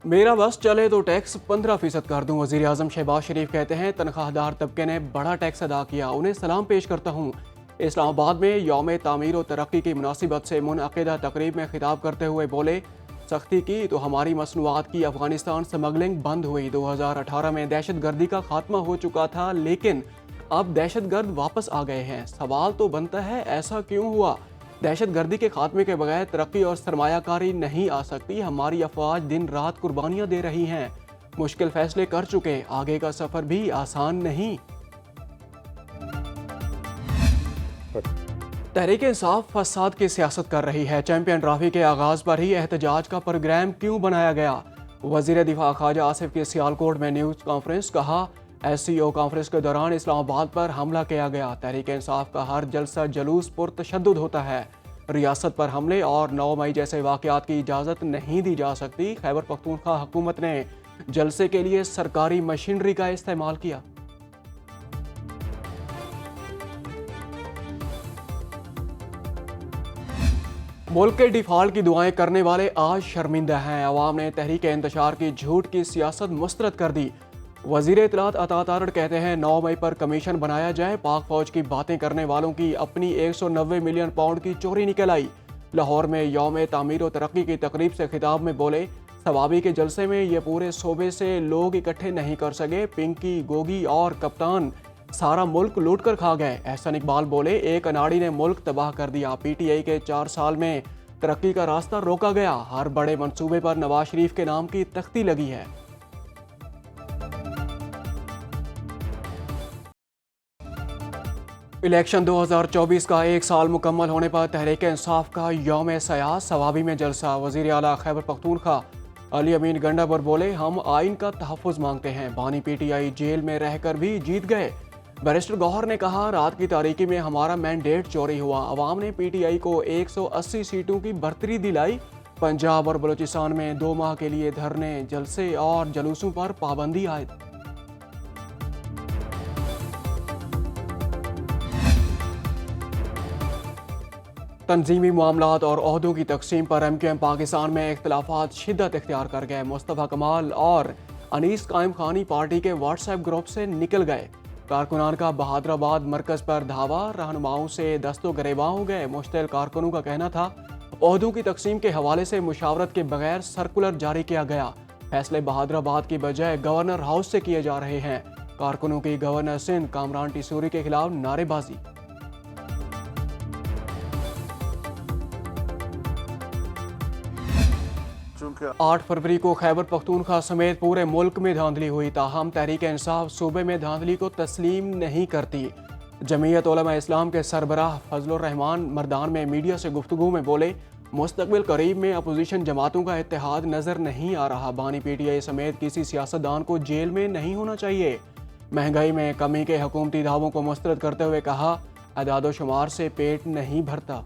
میرا بس چلے تو ٹیکس 15% کر دوں۔ وزیر اعظم شہباز شریف کہتے ہیں تنخواہ دار طبقے نے بڑا ٹیکس ادا کیا، انہیں سلام پیش کرتا ہوں۔ اسلام آباد میں یوم تعمیر و ترقی کی مناسبت سے منعقدہ تقریب میں خطاب کرتے ہوئے بولے، سختی کی تو ہماری مصنوعات کی افغانستان سمگلنگ بند ہوئی۔ 2018 میں دہشت گردی کا خاتمہ ہو چکا تھا، لیکن اب دہشت گرد واپس آ گئے ہیں۔ سوال تو بنتا ہے ایسا کیوں ہوا؟ دہشت گردی کے خاتمے کے بغیر ترقی اور سرمایہ کاری نہیں آ سکتی۔ ہماری افواج دن رات قربانیاں دے رہی ہیں، مشکل فیصلے کر چکے، آگے کا سفر بھی آسان نہیں۔ تحریک انصاف فساد کی سیاست کر رہی ہے۔ چیمپئن ٹرافی کے آغاز پر ہی احتجاج کا پروگرام کیوں بنایا گیا؟ وزیر دفاع خواجہ آصف کی سیالکوٹ میں نیوز کانفرنس۔ کہا، ایس سی او کانفرنس کے دوران اسلام آباد پر حملہ کیا گیا۔ تحریک انصاف کا ہر جلسہ جلوس پرتشدد ہوتا ہے۔ ریاست پر حملے اور 9 مئی جیسے واقعات کی اجازت نہیں دی جا سکتی۔ خیبر پختونخوا حکومت نے جلسے کے لیے سرکاری مشینری کا استعمال کیا۔ ملک کے ڈیفالٹ کی دعائیں کرنے والے آج شرمندہ ہیں۔ عوام نے تحریک انتشار کی جھوٹ کی سیاست مسترد کر دی۔ وزیر اطلاعات عطا تارڑ کہتے ہیں 9 مئی پر کمیشن بنایا جائے۔ پاک فوج کی باتیں کرنے والوں کی اپنی 190 ملین پاؤنڈ کی چوری نکل آئی۔ لاہور میں یوم تعمیر و ترقی کی تقریب سے خطاب میں بولے، ثوابی کے جلسے میں یہ پورے صوبے سے لوگ اکٹھے نہیں کر سکے۔ پنکی، گوگی اور کپتان سارا ملک لوٹ کر کھا گئے۔ احسن اقبال بولے، ایک اناڑی نے ملک تباہ کر دیا۔ پی ٹی آئی کے 4 سال میں ترقی کا راستہ روکا گیا۔ ہر بڑے منصوبے پر نواز شریف کے نام کی تختی لگی ہے۔ الیکشن 2024 کا 1 سال مکمل ہونے پر تحریک انصاف کا یوم سیاح ثوابی میں جلسہ۔ وزیر اعلیٰ خیبر پختونخوا علی امین گنڈابر بولے، ہم آئین کا تحفظ مانگتے ہیں۔ بانی پی ٹی آئی جیل میں رہ کر بھی جیت گئے۔ بیرسٹر گوہر نے کہا، رات کی تاریکی میں ہمارا مینڈیٹ چوری ہوا۔ عوام نے پی ٹی آئی کو 180 سیٹوں کی برتری دلائی۔ پنجاب اور بلوچستان میں 2 ماہ کے لیے دھرنے، جلسے اور جلوسوں پر پابندی عائد۔ تنظیمی معاملات اور عہدوں کی تقسیم پر ایم کیو ایم پاکستان میں اختلافات شدت اختیار کر گئے۔ مصطفیٰ کمال اور انیس قائم خانی پارٹی کے واٹس ایپ گروپ سے نکل گئے۔ کارکنان کا بہادر آباد مرکز پر دھاوا، رہنماؤں سے دست و گریباں ہو گئے۔ مشتعل کارکنوں کا کہنا تھا عہدوں کی تقسیم کے حوالے سے مشاورت کے بغیر سرکولر جاری کیا گیا۔ فیصلے بہادر آباد کی بجائے گورنر ہاؤس سے کیے جا رہے ہیں۔ کارکنوں کی گورنر سندھ کامران ٹیسوری کے خلاف نعرے بازی۔ چونکہ 8 فروری کو خیبر پختونخوا سمیت پورے ملک میں دھاندلی ہوئی، تاہم تحریک انصاف صوبے میں دھاندلی کو تسلیم نہیں کرتی۔ جمعیت علماء اسلام کے سربراہ فضل الرحمان مردان میں میڈیا سے گفتگو میں بولے، مستقبل قریب میں اپوزیشن جماعتوں کا اتحاد نظر نہیں آ رہا۔ بانی پی ٹی آئی سمیت کسی سیاستدان کو جیل میں نہیں ہونا چاہیے۔ مہنگائی میں کمی کے حکومتی دعووں کو مسترد کرتے ہوئے کہا، اعداد و شمار سے پیٹ نہیں بھرتا۔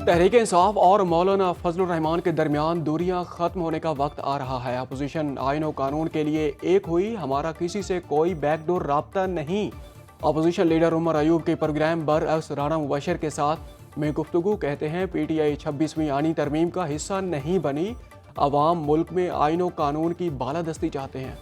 تحریک انصاف اور مولانا فضل الرحمان کے درمیان دوریاں ختم ہونے کا وقت آ رہا ہے۔ اپوزیشن آئین و قانون کے لیے ایک ہوئی، ہمارا کسی سے کوئی بیک ڈور رابطہ نہیں۔ اپوزیشن لیڈر عمر ایوب کے پروگرام برعکس رانا مبشر کے ساتھ میں گفتگو کہتے ہیں، پی ٹی آئی 26ویں آئینی ترمیم کا حصہ نہیں بنی۔ عوام ملک میں آئین و قانون کی بالادستی چاہتے ہیں۔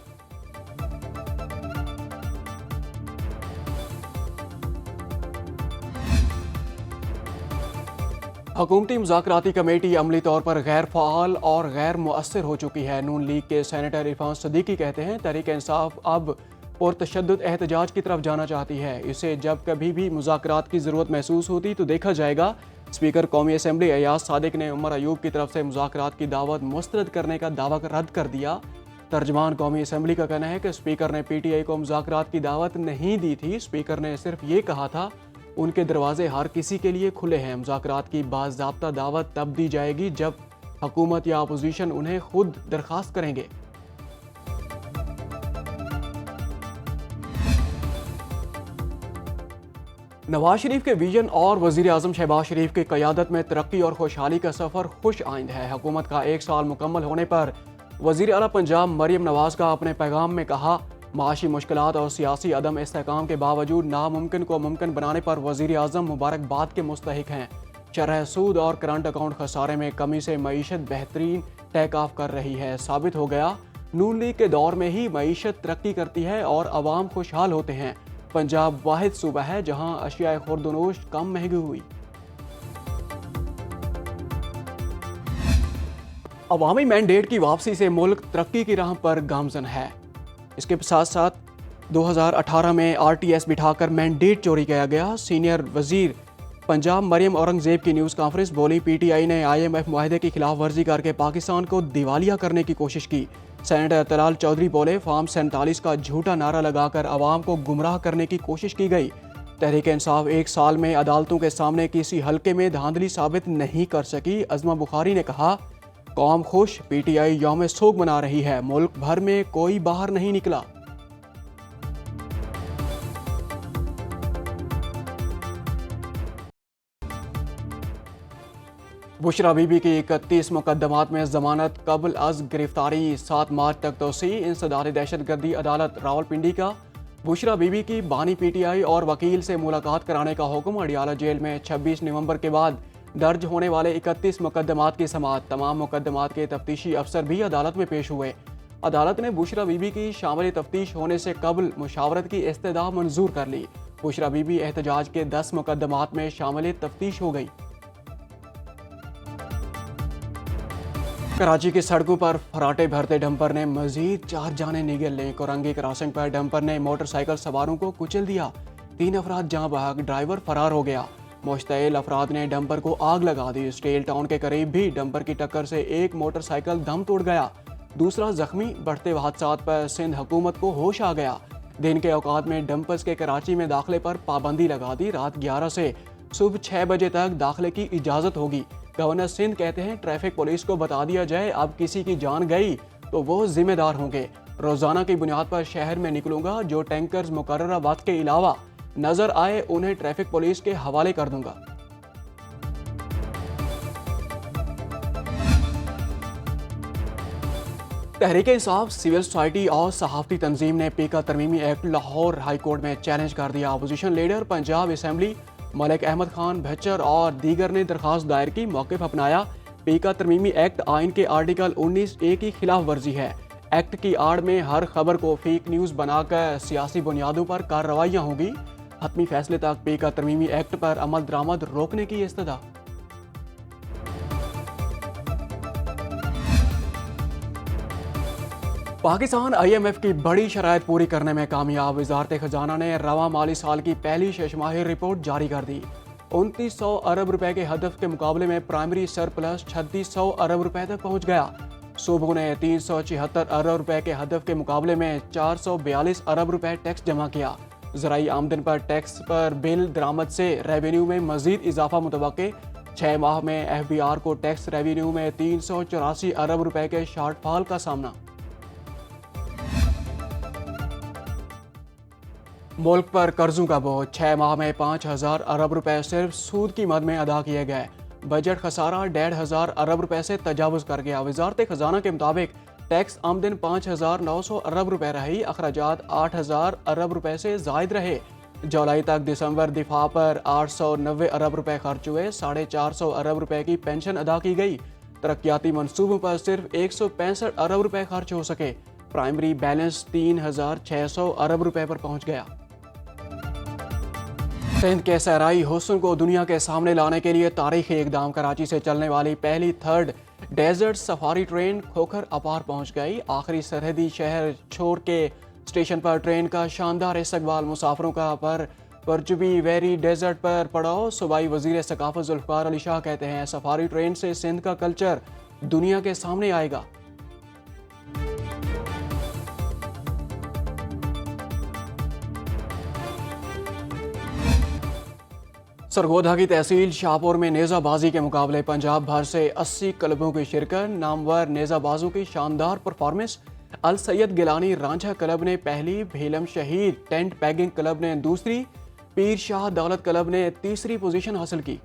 حکومتی مذاکراتی کمیٹی عملی طور پر غیر فعال اور غیر مؤثر ہو چکی ہے۔ نون لیگ کے سینیٹر عرفان صدیقی کہتے ہیں، تحریک انصاف اب پرتشدد احتجاج کی طرف جانا چاہتی ہے۔ اسے جب کبھی بھی مذاکرات کی ضرورت محسوس ہوتی تو دیکھا جائے گا۔ اسپیکر قومی اسمبلی ایاز صادق نے عمر ایوب کی طرف سے مذاکرات کی دعوت مسترد کرنے کا دعویٰ رد کر دیا۔ ترجمان قومی اسمبلی کا کہنا ہے کہ اسپیکر نے پی ٹی آئی کو مذاکرات کی دعوت نہیں دی تھی۔ اسپیکر نے صرف یہ کہا تھا، ان کے دروازے ہر کسی کے لیے کھلے ہیں۔ مذاکرات کی باضابطہ دعوت تب دی جائے گی جب حکومت یا اپوزیشن انہیں خود درخواست کریں گے۔ نواز شریف کے ویژن اور وزیر اعظم شہباز شریف کی قیادت میں ترقی اور خوشحالی کا سفر خوش آئند ہے۔ حکومت کا 1 سال مکمل ہونے پر وزیر اعلیٰ پنجاب مریم نواز کا اپنے پیغام میں کہا، معاشی مشکلات اور سیاسی عدم استحکام کے باوجود ناممکن کو ممکن بنانے پر وزیر اعظم مبارکباد کے مستحق ہیں۔ شرح سود اور کرنٹ اکاؤنٹ خسارے میں کمی سے معیشت بہترین ٹیک آف کر رہی ہے۔ ثابت ہو گیا نون لیگ کے دور میں ہی معیشت ترقی کرتی ہے اور عوام خوشحال ہوتے ہیں۔ پنجاب واحد صوبہ ہے جہاں اشیاء خورد و نوش کم مہنگی ہوئی۔ عوامی مینڈیٹ کی واپسی سے ملک ترقی کی راہ پر گامزن ہے۔ اس کے ساتھ ساتھ 2018 میں RTS بٹھا کر مینڈیٹ چوری کیا گیا۔ سینئر وزیر پنجاب مریم اورنگزیب کی نیوز کانفرنس بولی PTI نے IMF معاہدے کی خلاف ورزی کر کے پاکستان کو دیوالیہ کرنے کی کوشش کی۔ سینیٹر طلال چودھری بولے فارم 47 کا جھوٹا نعرہ لگا کر عوام کو گمراہ کرنے کی کوشش کی گئی۔ تحریک انصاف 1 سال میں عدالتوں کے سامنے کسی حلقے میں دھاندلی ثابت نہیں کر سکی۔ عظمہ بخاری نے کہا قوم خوش، PTI یوم سوگ منا رہی ہے، ملک بھر میں کوئی باہر نہیں نکلا۔ بشرا بی بی کی 31 مقدمات میں ضمانت قبل از گرفتاری 7 مارچ تک توسیع۔ انسداد دہشت گردی عدالت راولپنڈی کا بشرا بی بی کی بانی PTI اور وکیل سے ملاقات کرانے کا حکم۔ اڈیالہ جیل میں 26 نومبر کے بعد درج ہونے والے 31 مقدمات کی سماعت۔ تمام مقدمات کے تفتیشی افسر بھی عدالت میں پیش ہوئے۔ عدالت نے بشرا بی بی کی شامل تفتیش ہونے سے قبل مشاورت کی استدعا منظور کر لی۔ بشرا بی بی احتجاج کے 10 مقدمات میں شامل تفتیش ہو گئی۔ کراچی کی سڑکوں پر فراٹے بھرتے ڈمپر نے مزید 4 جانیں نگل لیں۔ کورنگی کراسنگ پر ڈمپر نے موٹر سائیکل سواروں کو کچل دیا، 3 افراد جاں بحق، ڈرائیور فرار ہو گیا۔ مشتعل افراد نے ڈمپر کو آگ لگا دی۔ اسٹیل ٹاؤن کے قریب بھی ڈمپر کی ٹکر سے ایک موٹر سائیکل دم توڑ گیا، دوسرا زخمی۔ بڑھتے حادثات پر سندھ حکومت کو ہوش آ گیا۔ دن کے اوقات میں ڈمپرز کے کراچی میں داخلے پر پابندی لگا دی۔ رات 11 سے صبح 6 بجے تک داخلے کی اجازت ہوگی۔ گورنر سندھ کہتے ہیں ٹریفک پولیس کو بتا دیا جائے اب کسی کی جان گئی تو وہ ذمہ دار ہوں گے۔ روزانہ کی بنیاد پر شہر میں نکلوں گا، جو ٹینکرز مقررہ وقت کے علاوہ نظر آئے انہیں ٹریفک پولیس کے حوالے کر دوں گا۔ تحریک انصاف، سول سوسائٹی اور صحافتی تنظیم نے پیکا ترمیمی ایکٹ لاہور ہائی کورٹ میں چیلنج کر دیا۔ Opposition leader Punjab assembly Malik Ahmad Khan Bhachar اور دیگر نے درخواست دائر کی، موقف اپنایا۔ پیکا ترمیمی ایکٹ آئین کے آرٹیکل 19A کی خلاف ورزی ہے۔ ایکٹ کی آڑ میں ہر خبر کو فیک نیوز بنا کر سیاسی بنیادوں پر کارروائیاں ہوں گی۔ حتمی فیصلے تک پیکا ترمیمی ایکٹ پر عمل درآمد روکنے کی استدعا۔ پاکستان IMF کی بڑی شرائط پوری کرنے میں کامیاب۔ وزارت خزانہ نے رواں مالی سال کی پہلی 6 ماہی رپورٹ جاری کر دی۔ 2900 ارب روپے کے ہدف کے مقابلے میں پرائمری سرپلس 3600 ارب روپے تک پہنچ گیا۔ صوبوں نے 376 ارب روپے کے ہدف کے مقابلے میں 442 ارب روپے ٹیکس جمع کیا۔ زرعی آمدن پر ٹیکس پر بل درآمد سے ریونیو میں مزید اضافہ متوقع۔ 6 ماہ میں FBR کو ٹیکس ریونیو میں 384 ارب روپے کے شارٹ فال کا سامنا۔ ملک پر قرضوں کا بوجھ، 6 ماہ میں 5000 ارب روپے صرف سود کی مد میں ادا کیے گئے۔ بجٹ خسارہ 1500 ارب روپے سے تجاوز کر گیا۔ وزارت خزانہ کے مطابق ٹیکس آمدن 5900 ارب روپے رہی، اخراجات 8000 ارب روپے سے زائد رہے۔ جولائی تک دسمبر دفاع پر 890 ارب روپے خرچ ہوئے، 450 ارب روپے کی پینشن ادا کی گئی۔ ترقیاتی منصوبوں پر صرف 165 ارب روپے خرچ ہو سکے۔ پرائمری بیلنس 3600 ارب روپے پر پہنچ گیا۔ سندھ کے صحرائی حسن کو دنیا کے سامنے لانے کے لیے تاریخی اقدام۔ کراچی سے چلنے والی پہلی 3rd desert safari train Khokhrapar پہنچ گئی۔ آخری سرحدی شہر چھوڑ کے اسٹیشن پر ٹرین کا شاندار استقبال، مسافروں کا پرچبی ویری ڈیزرٹ پر پڑاؤ۔ صوبائی وزیر ثقافت ذوالفقار علی شاہ کہتے ہیں سفاری ٹرین سے سندھ کا کلچر دنیا کے سامنے آئے گا۔ سرگودھا کی تحصیل شاہپور میں نیزہ بازی کے مقابلے، پنجاب بھر سے 80 کلبوں کی شرکت، نامور نیزہ بازوں کی شاندار پرفارمنس۔ السید گیلانی رانجھا کلب نے پہلی، بھیلم شہید ٹینٹ پیگنگ کلب نے دوسری، پیر شاہ دولت کلب نے تیسری پوزیشن حاصل کی۔